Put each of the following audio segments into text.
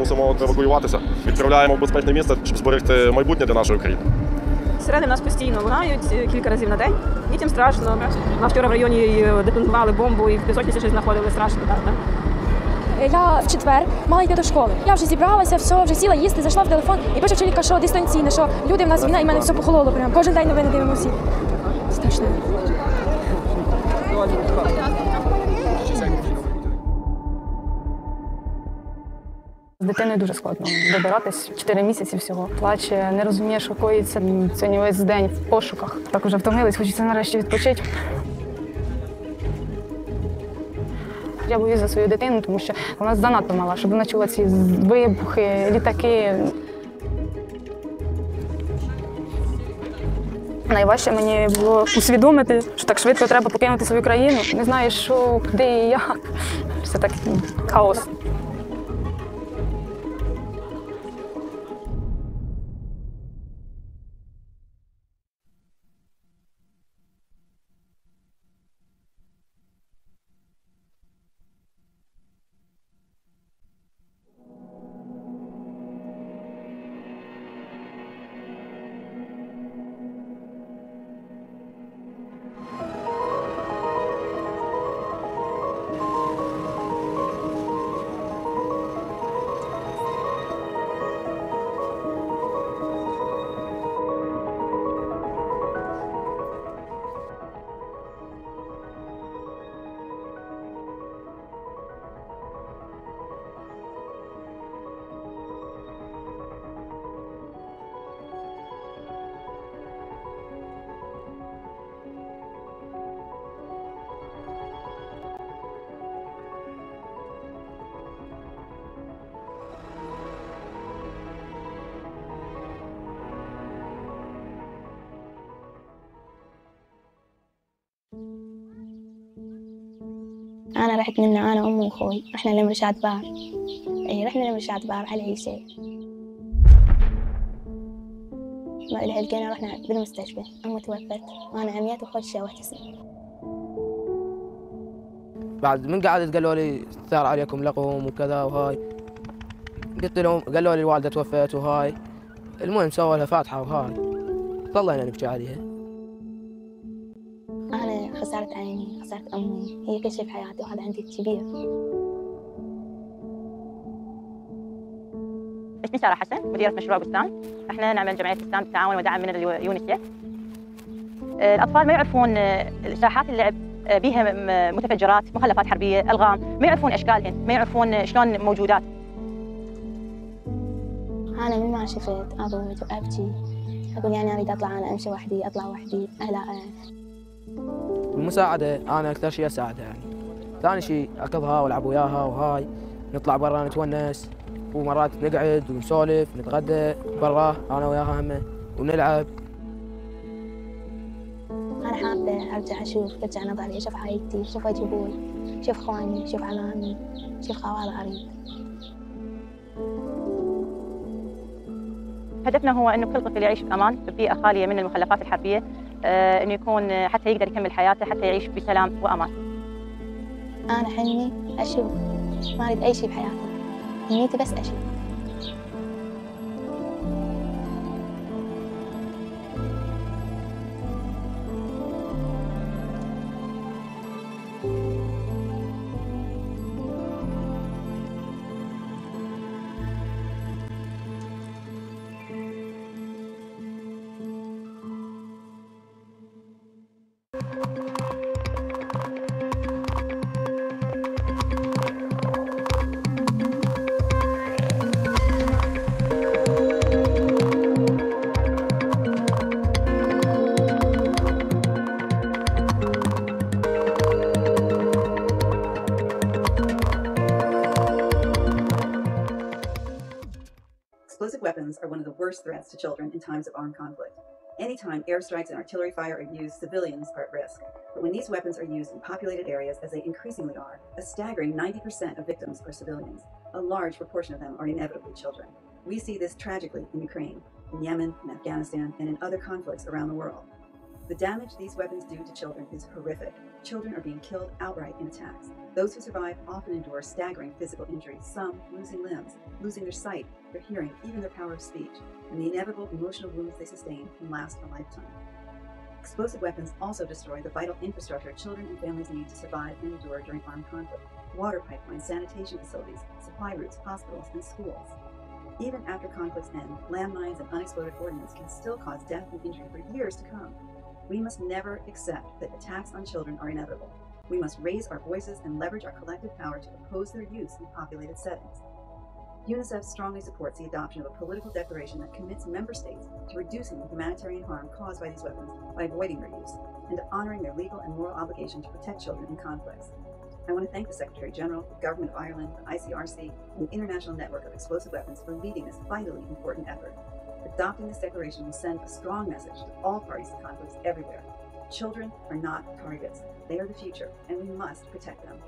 Мусимо евакуюватися. Відправляємо в безпечне місце, щоб зберегти майбутнє для нашої країни. Сирени нас постійно лунають кілька разів на день. Дітям страшно. На вчора в районі детонували бомбу і в пісочниці щось знаходили. Страшно. Так. Я в четвер мала йти до школи. Я вже зібралася, все, вже сіла їсти, зайшла в телефон і пише вчителька, що дистанційне, що люди в нас війна, і в мене все похололо прямо. Кожен день новини дивимося. Страшно. З дитиною дуже складно добиратись, 4 місяці всього. Плаче, не розуміє, що коїться. Сьогодні весь день в пошуках. Так уже втомились, хочеться нарешті відпочити. Я боюсь за свою дитину, тому що вона занадто мала, щоб вона чула ці вибухи, літаки. Найважче мені було усвідомити, що так швидко треба покинути свою країну. Не знаєш, що, куди і як. Все так хаос. أنا رحت منه أنا وأمي وأخوي، رحنا لمرشاد بار. رحنا لمرشاد بار على أي شيء. ما لقينا رحنا بالمستشفى، أمي توفت وأنا عميت وأخوي شي 1 سنة. بعد من قعدت قالوا لي صار عليكم لقوم وكذا وهاي. قلت لهم قالوا لي الوالدة توفت وهاي. المهم سووا لها فاتحة وهاي. ظلينا نبكي عليها. أنا خسرت عيني، خسرت أمي، هي كل شيء في حياتي وهذا عندي كبير. اسمي سارة حسن، مديرة مشروع بستان. احنا نعمل جمعية بستان بالتعاون ودعم من اليونيسيف. الأطفال ما يعرفون ساحات اللعب بيها متفجرات، مخلفات حربية، ألغام، ما يعرفون أشكالهن، ما يعرفون شلون موجودات. أنا من ما شفت أضوج وأبكي، أقول يعني أريد أطلع، أنا أمشي وحدي، أطلع وحدي، أهلا. المساعدة أنا أكثر شيء أساعدها يعني. ثاني شيء أكضها وألعب وياها وهاي. نطلع برا نتونس ومرات نقعد ونسولف نتغدى برا أنا وياها هم ونلعب. أنا حابة أرجع أشوف، أرجع نظري، أشوف عائلتي، أشوف وجه أبوي، أشوف إخواني، أشوف عمامي، أشوف خوالي أريد. هدفنا هو إنه كل طفل يعيش بأمان ببيئة خالية من المخلفات الحربية، إنه يكون حتى يقدر يكمل حياته، حتى يعيش بسلام وأمان. أنا حلمي أشوف، ما أريد أي شيء بحياتي، نيتي بس أشوف. Explosive weapons are one of the worst threats to children in times of armed conflict. Anytime airstrikes and artillery fire are used, civilians are at risk. But when these weapons are used in populated areas, as they increasingly are, a staggering 90% of victims are civilians. A large proportion of them are inevitably children. We see this tragically in Ukraine, in Yemen, in Afghanistan, and in other conflicts around the world. The damage these weapons do to children is horrific. Children are being killed outright in attacks. Those who survive often endure staggering physical injuries, some losing limbs, losing their sight, their hearing, even their power of speech, and the inevitable emotional wounds they sustain can last a lifetime. Explosive weapons also destroy the vital infrastructure children and families need to survive and endure during armed conflict: water pipelines, sanitation facilities, supply routes, hospitals, and schools. Even after conflicts end, landmines and unexploded ordnance can still cause death and injury for years to come. We must never accept that attacks on children are inevitable. We must raise our voices and leverage our collective power to oppose their use in populated settings. UNICEF strongly supports the adoption of a political declaration that commits member states to reducing the humanitarian harm caused by these weapons by avoiding their use, and to honoring their legal and moral obligation to protect children in conflicts. I want to thank the Secretary General, the Government of Ireland, the ICRC, and the International Network of Explosive Weapons for leading this vitally important effort. Adopting this declaration will send a strong message to all parties to conflicts everywhere. Children are not targets. They are the future, and we must protect them.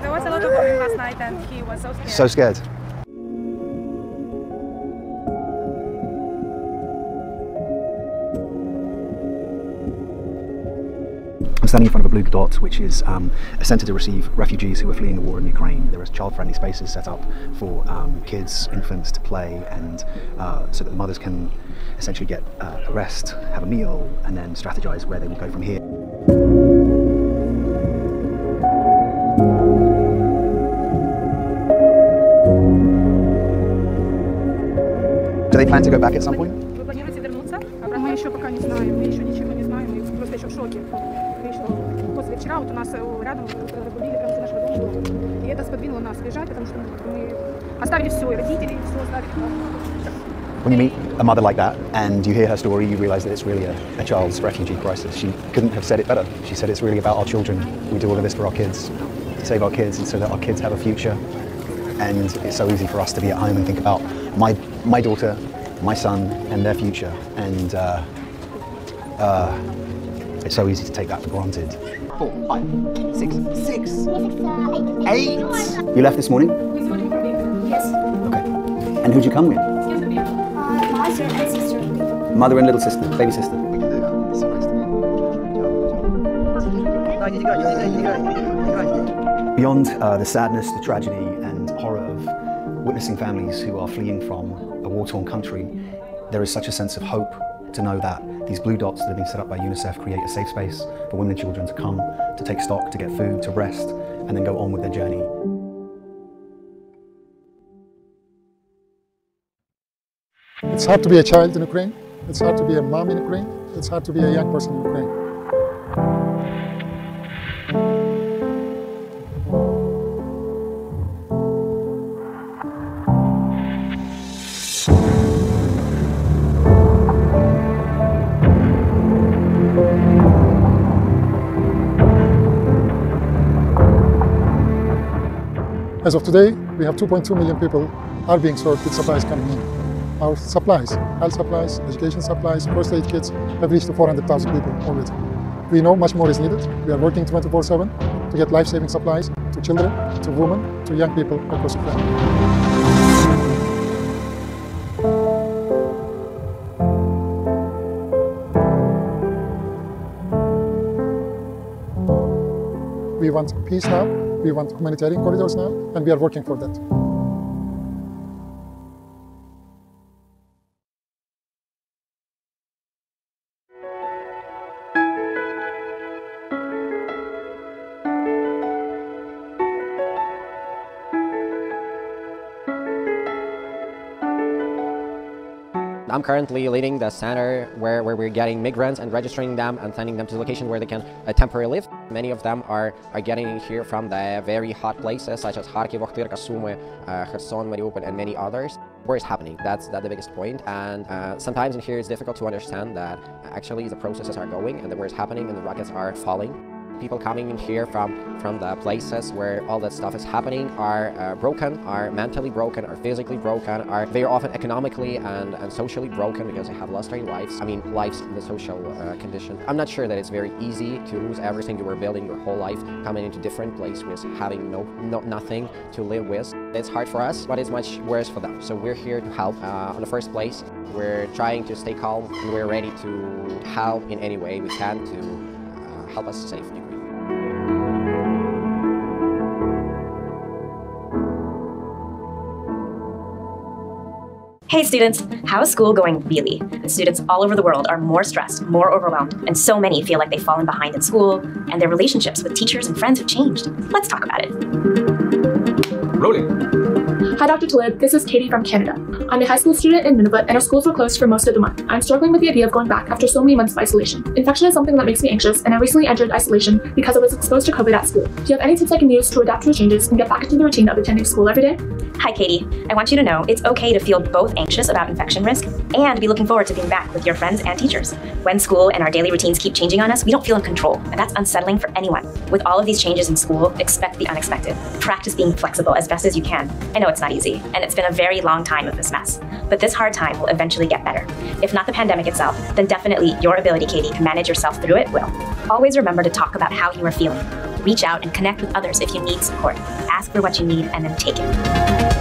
There was a lot of bombing last night and he was so scared. So scared. I'm standing in front of a blue dot, which is a centre to receive refugees who are fleeing the war in Ukraine. There are child-friendly spaces set up for kids, infants to play, and so that the mothers can essentially get a rest, have a meal, and then strategise where they will go from here. Do they plan to go back at some point? Вы планируете вернуться? Мы еще пока не знаем, мы еще ничего не знаем, мы просто еще в шоке. Мы еще после вчера вот у нас рядом разбудили прямо нашего дома, и это сподвинуло нас бежать, потому что мы оставили все, и родителей, и все оставили. When you meet a mother like that and you hear her story, you realise that it's really a child's refugee crisis. She couldn't have said it better. She said it's really about our children. We do all of this for our kids, to save our kids and so that our kids have a future. And it's so easy for us to be at home and think about my daughter, my son and their future. And it's so easy to take that for granted. 4, 5, 6, 8. You left this morning? Yes. Okay. And who'd you come with? Mother and sister. Mother and little sister, baby sister. Beyond the sadness, the tragedy and horror of witnessing families who are fleeing from a war-torn country, there is such a sense of hope to know that these blue dots that have been set up by UNICEF create a safe space for women and children to come, to take stock, to get food, to rest, and then go on with their journey. It's hard to be a child in Ukraine. It's hard to be a mom in Ukraine. It's hard to be a young person in Ukraine. As of today, we have 2.2 million people are being served with supplies coming in. Our supplies, health supplies, education supplies, first aid kits have reached to 400,000 people already. We know much more is needed. We are working 24/7 to get life-saving supplies to children, to women, to young people across Ukraine. We want peace now. We want humanitarian corridors now, and we are working for that. I'm currently leading the center where we're getting migrants and registering them and sending them to the location where they can temporarily live. Many of them are getting here from the very hot places such as Kharkiv, Okhtyr, Sumy, Kherson, Mariupol, and many others. Where it's happening, that's the biggest point. And sometimes in here it's difficult to understand that actually the processes are going and the war is happening and the rockets are falling. People coming in here from the places where all that stuff is happening are broken, are mentally broken, are physically broken, are very often economically and socially broken because they have lost their lives. I mean, lives in the social condition. I'm not sure that it's very easy to lose everything you were building your whole life, coming into different place with having nothing to live with. It's hard for us, but it's much worse for them. So we're here to help. In the first place, we're trying to stay calm and we're ready to help in any way we can to help us save Ukraine. Hey students, how is school going really? Students all over the world are more stressed, more overwhelmed, and so many feel like they've fallen behind in school, and their relationships with teachers and friends have changed. Let's talk about it. Rolling. Hi Dr. Talib, this is Katie from Canada. I'm a high school student in Nunavut and our schools were closed for most of the month. I'm struggling with the idea of going back after so many months of isolation. Infection is something that makes me anxious and I recently entered isolation because I was exposed to COVID at school. Do you have any tips I can use to adapt to the changes and get back into the routine of attending school every day? Hi Katie, I want you to know it's okay to feel both anxious about infection risk and be looking forward to being back with your friends and teachers. When school and our daily routines keep changing on us, we don't feel in control, and that's unsettling for anyone. With all of these changes in school, expect the unexpected. Practice being flexible as best as you can. I know it's not easy, and it's been a very long time of this mess, but this hard time will eventually get better. If not the pandemic itself, then definitely your ability, Katie, to manage yourself through it will. Always remember to talk about how you are feeling. Reach out and connect with others if you need support. Ask for what you need and then take it.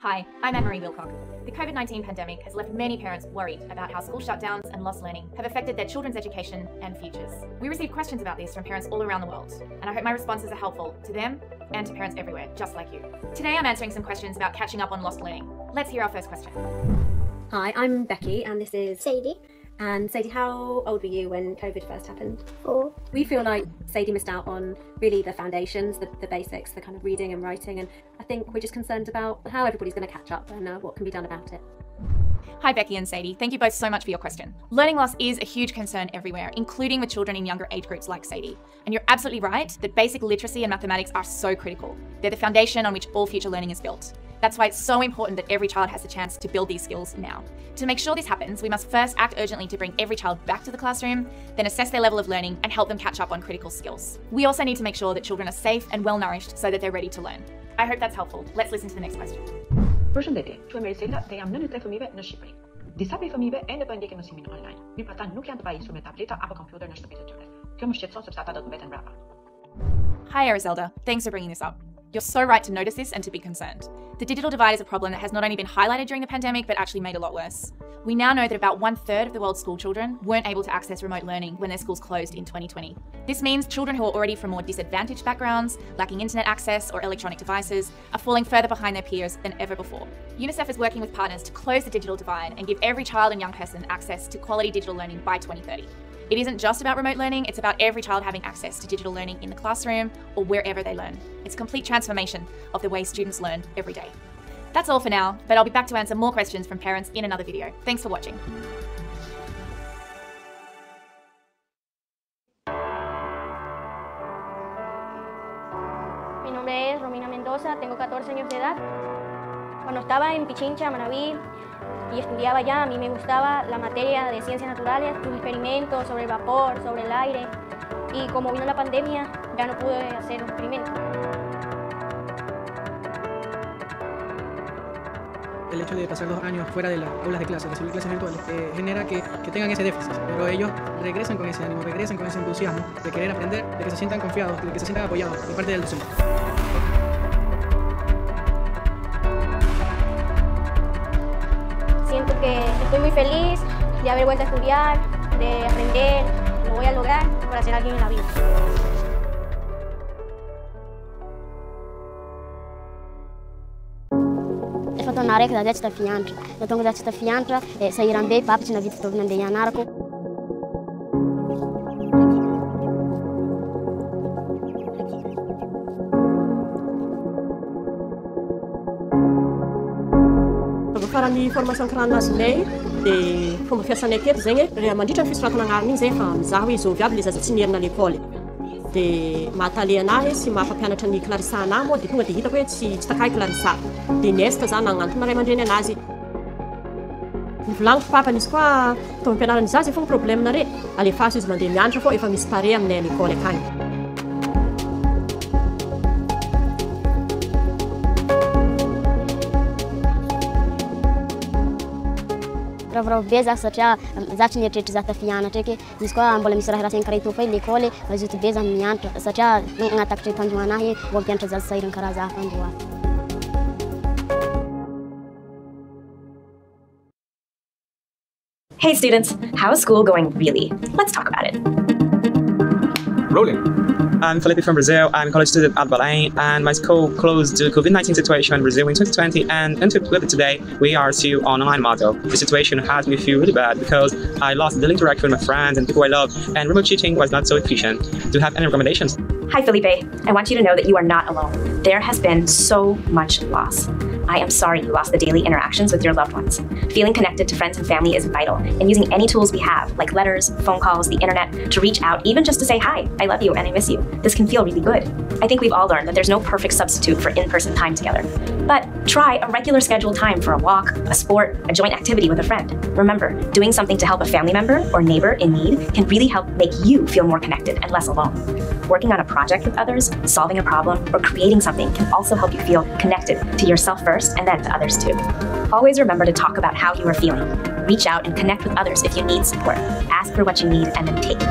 Hi, I'm Anne-Marie Wilcock. The COVID-19 pandemic has left many parents worried about how school shutdowns and lost learning have affected their children's education and futures. We received questions about this from parents all around the world, and I hope my responses are helpful to them and to parents everywhere, just like you. Today I'm answering some questions about catching up on lost learning. Let's hear our first question. Hi, I'm Becky and this is Sadie. And Sadie, how old were you when COVID first happened? 4. We feel like Sadie missed out on really the foundations, the basics, the kind of reading and writing, and I think we're just concerned about how everybody's going to catch up and what can be done about it. Hi Becky and Sadie, thank you both so much for your question. Learning loss is a huge concern everywhere, including with children in younger age groups like Sadie. And you're absolutely right that basic literacy and mathematics are so critical. They're the foundation on which all future learning is built. That's why it's so important that every child has the chance to build these skills now. To make sure this happens, we must first act urgently to bring every child back to the classroom, then assess their level of learning and help them catch up on critical skills. We also need to make sure that children are safe and well nourished so that they're ready to learn. I hope that's helpful. Let's listen to the next question. Përshëndetje, quhem Erisela dhe jam nënë të fëmijëve në Shqipëri. Disa prej fëmijëve ende po ndjekin mësimin online. Mirë, ata nuk janë të pajisur me tableta apo kompjuter në shtëpitë e tyre. Kjo më shqetëson sepse ata do të mbeten mbrapa. Hi Ariselda, thanks for bringing this up. You're so right to notice this and to be concerned. The digital divide is a problem that has not only been highlighted during the pandemic, but actually made a lot worse. We now know that about 1/3 of the world's school children weren't able to access remote learning when their schools closed in 2020. This means children who are already from more disadvantaged backgrounds, lacking internet access or electronic devices, are falling further behind their peers than ever before. UNICEF is working with partners to close the digital divide and give every child and young person access to quality digital learning by 2030. It isn't just about remote learning, it's about every child having access to digital learning in the classroom or wherever they learn. It's a complete transformation of the way students learn every day. That's all for now, but I'll be back to answer more questions from parents in another video. Thanks for watching. nombre es Romina Mendoza, tengo 14 años de edad. Cuando estaba en Pichincha, Manabí, y estudiaba allá, a mí me gustaba la materia de ciencias naturales, tuve experimentos sobre el vapor, sobre el aire, y como vino la pandemia, ya no pude hacer los experimentos. El hecho de pasar 2 años fuera de las aulas de clase, recibir clases virtuales, genera que tengan ese déficit, pero ellos regresan con ese ánimo, regresan con ese entusiasmo de querer aprender, de que se sientan confiados, de que se sientan apoyados de parte del docente. Siento que estoy muy feliz de haber vuelto a estudiar, de aprender, lo voy a lograr para ser alguien en la vida. Efa taona raiky za zay tsy tafianatra. Da tonga za tsy tafianatra, sahiram-be papa tsy navita fitaovana andeha hianarako. Farany formation kiranazinay dia fomba fiasanay teto zegny raha mandritra ny fisoratana agnarana igny zegny fa mizaha hoe zao viavy le zaza tsy nierina à l'école dia mahatale anahy sy mampampianatra ny Clarissa anahy moa dia tonga dia hitako hoe tsy takahy Clarissa dia niezaka za nagnantona ray aman-dreny anazy nivolagniko papany izy koa tao ampianarana zaza efa problème nare alefaso izy mandeha mianatra fô efa misy pare aminay à l'école akagny. Ravoravo be za satria za tsy nieritreritra za tafianatra eky izy koa mbola misy raha saigny karaha itô fa l'école mazoto be za mianatra satria agnatakatry tanjogna anahy mbo mpianatra zaza sahirana karaha za fandroa. Hey students, how's school going really? Let's talk about it. Rolling. I'm Felipe from Brazil. I'm a college student at Belém, and my school closed due to COVID-19 situation in Brazil in 2020, and until today, we are still on online model. The situation has me feel really bad because I lost daily interaction with my friends and people I love, and remote teaching was not so efficient. Do you have any recommendations? Hi Felipe, I want you to know that you are not alone. There has been so much loss. I am sorry you lost the daily interactions with your loved ones. Feeling connected to friends and family is vital, and using any tools we have, like letters, phone calls, the internet, to reach out, even just to say hi, I love you and I miss you, this can feel really good. I think we've all learned that there's no perfect substitute for in-person time together. But try a regular scheduled time for a walk, a sport, a joint activity with a friend. Remember, doing something to help a family member or neighbor in need can really help make you feel more connected and less alone. Working on a project with others, solving a problem, or creating something can also help you feel connected to yourself first and then to others too. Always remember to talk about how you are feeling. Reach out and connect with others if you need support. Ask for what you need and then take it.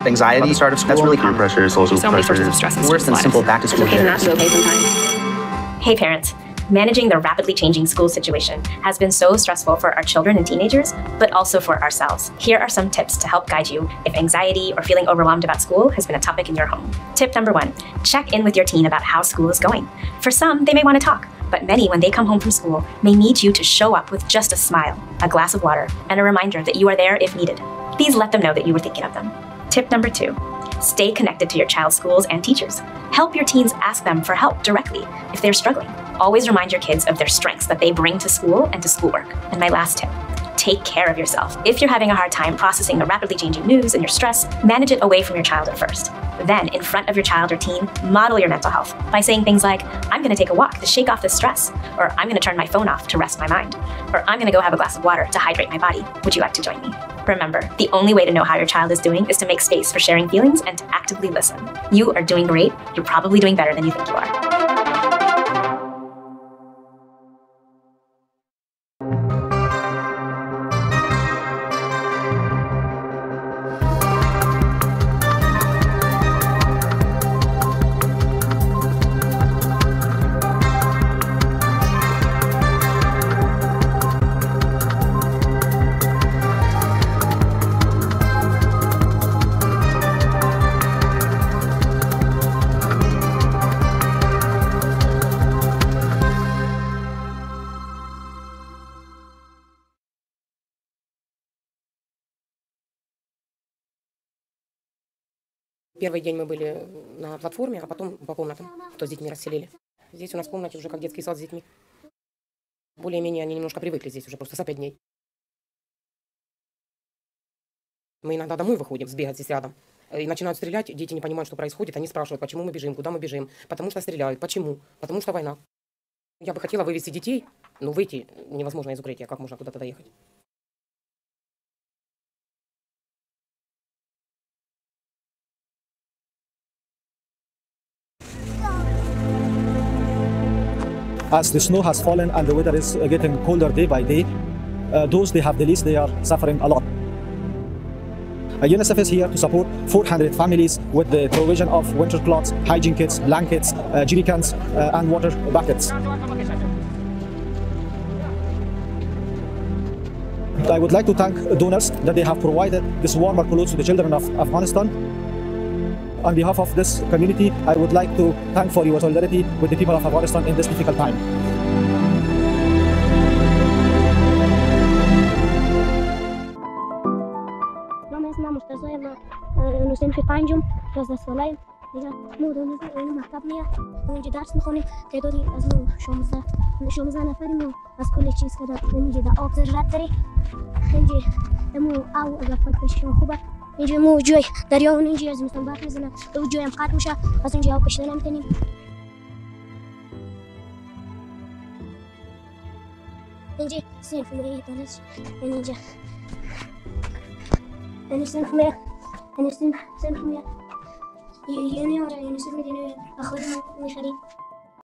Anxiety at the start of school, that's really common pressure, social So many pressure, sources of stress in worse than students' simple lives. back-to-school It's okay to not jitters. be okay sometimes. Hey parents, managing the rapidly changing school situation has been so stressful for our children and teenagers, but also for ourselves. Here are some tips to help guide you if anxiety or feeling overwhelmed about school has been a topic in your home. Tip number 1, check in with your teen about how school is going. For some, they may want to talk, but many, when they come home from school, may need you to show up with just a smile, a glass of water, and a reminder that you are there if needed. Please let them know that you were thinking of them. Tip number 2, stay connected to your child's schools and teachers. Help your teens ask them for help directly if they're struggling. Always remind your kids of their strengths that they bring to school and to schoolwork. And my last tip, take care of yourself. If you're having a hard time processing the rapidly changing news and your stress, manage it away from your child at first. Then, in front of your child or teen, model your mental health by saying things like, I'm going to take a walk to shake off this stress, or I'm going to turn my phone off to rest my mind, or I'm going to go have a glass of water to hydrate my body. Would you like to join me? Remember, the only way to know how your child is doing is to make space for sharing feelings and to actively listen. You are doing great. You're probably doing better than you think you are. Первый день мы были на платформе, а потом по комнатам, кто с детьми расселили. Здесь у нас в комнате уже как детский сад с детьми. Более-менее они немножко привыкли здесь уже просто за 5 дней. Мы иногда домой выходим, сбегать здесь рядом. и начинают стрелять, дети не понимают, что происходит, они спрашивают, почему мы бежим, куда мы бежим, потому что стреляют, почему, потому что война. Я бы хотела вывести детей, но выйти невозможно из укрытия, как можно куда-то доехать. As the snow has fallen and the weather is getting colder day by day, those they have the least, they are suffering a lot. UNICEF is here to support 400 families with the provision of winter clothes, hygiene kits, blankets, jerry cans, and water buckets. I would like to thank donors that they have provided this warmer clothes to the children of Afghanistan. On behalf of this community, I would like to thank for your solidarity with the people of Afghanistan in this difficult time. اینجا درس میخونیم تعدادی از ما 16 نفریم و از کل چیز که اینجا در آب ضرورت داری اینجا مو او اگر فکر پیششون خوبه اینجا مو جوی دریا و اینجا از مثلا برف میزنه و جوی هم قطع میشه از اینجا آب کشیدن نمیتونیم اینجا صنف میره درس اینجا این صنف میره این صنف میره یعنی آره یعنی صنف میره خودمون میخریم